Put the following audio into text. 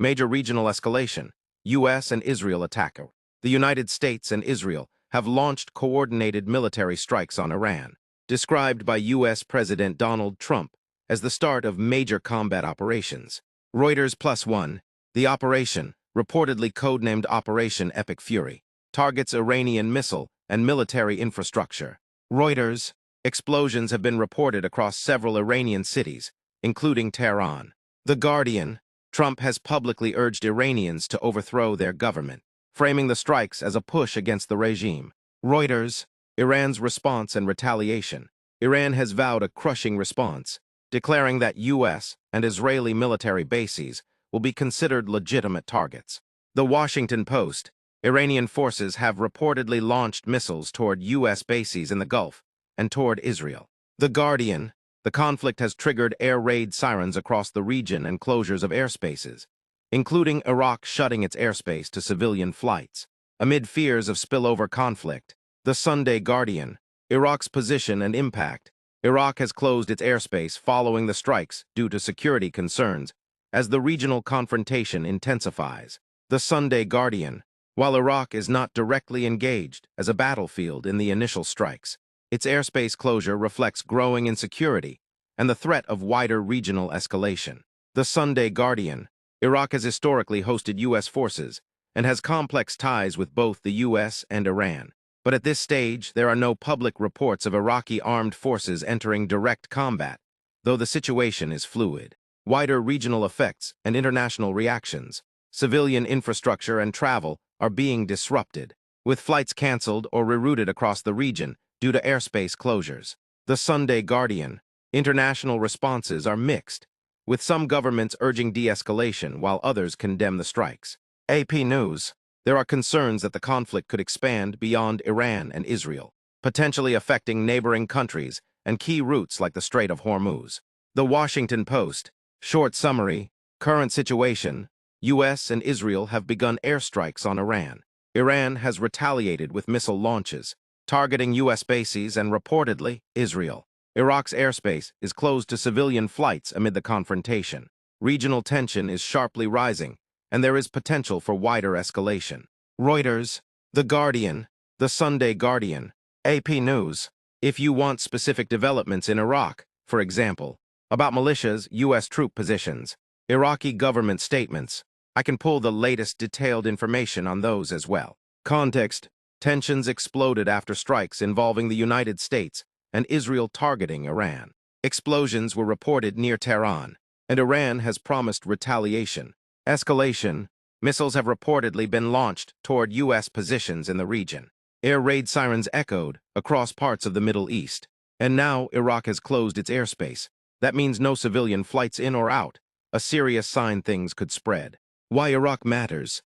Major regional escalation. U.S. and Israel attack. The United States and Israel have launched coordinated military strikes on Iran, described by U.S. President Donald Trump as the start of major combat operations. Reuters +1, the operation, reportedly codenamed Operation Epic Fury, targets Iranian missile and military infrastructure. Reuters, explosions have been reported across several Iranian cities, including Tehran. The Guardian, Trump has publicly urged Iranians to overthrow their government, framing the strikes as a push against the regime. Reuters, Iran's response and retaliation. Iran has vowed a crushing response, declaring that U.S. and Israeli military bases will be considered legitimate targets. The Washington Post, Iranian forces have reportedly launched missiles toward U.S. bases in the Gulf and toward Israel. The Guardian, the conflict has triggered air raid sirens across the region and closures of airspaces, including Iraq shutting its airspace to civilian flights. Amid fears of spillover conflict, the Sunday Guardian, Iraq's position and impact. Iraq has closed its airspace following the strikes due to security concerns as the regional confrontation intensifies. The Sunday Guardian, while Iraq is not directly engaged as a battlefield in the initial strikes, its airspace closure reflects growing insecurity and the threat of wider regional escalation. The Sunday Guardian, Iraq has historically hosted U.S. forces and has complex ties with both the U.S. and Iran. But at this stage, there are no public reports of Iraqi armed forces entering direct combat, though the situation is fluid. Wider regional effects and international reactions. Civilian infrastructure and travel are being disrupted, with flights canceled or rerouted across the region due to airspace closures. The Sunday Guardian, international responses are mixed, with some governments urging de-escalation while others condemn the strikes. AP News, there are concerns that the conflict could expand beyond Iran and Israel, potentially affecting neighboring countries and key routes like the Strait of Hormuz. The Washington Post, short summary, current situation, U.S. and Israel have begun airstrikes on Iran. Iran has retaliated with missile launches, targeting U.S. bases and reportedly Israel. Iraq's airspace is closed to civilian flights amid the confrontation. Regional tension is sharply rising, and there is potential for wider escalation. Reuters, The Guardian, The Sunday Guardian, AP News. If you want specific developments in Iraq, for example, about militias, U.S. troop positions, Iraqi government statements, I can pull the latest detailed information on those as well. Context, tensions exploded after strikes involving the United States and Israel targeting Iran. Explosions were reported near Tehran, and Iran has promised retaliation. Escalation, missiles have reportedly been launched toward U.S. positions in the region. Air raid sirens echoed across parts of the Middle East. And now Iraq has closed its airspace. That means no civilian flights in or out, a serious sign things could spread. Why Iraq matters.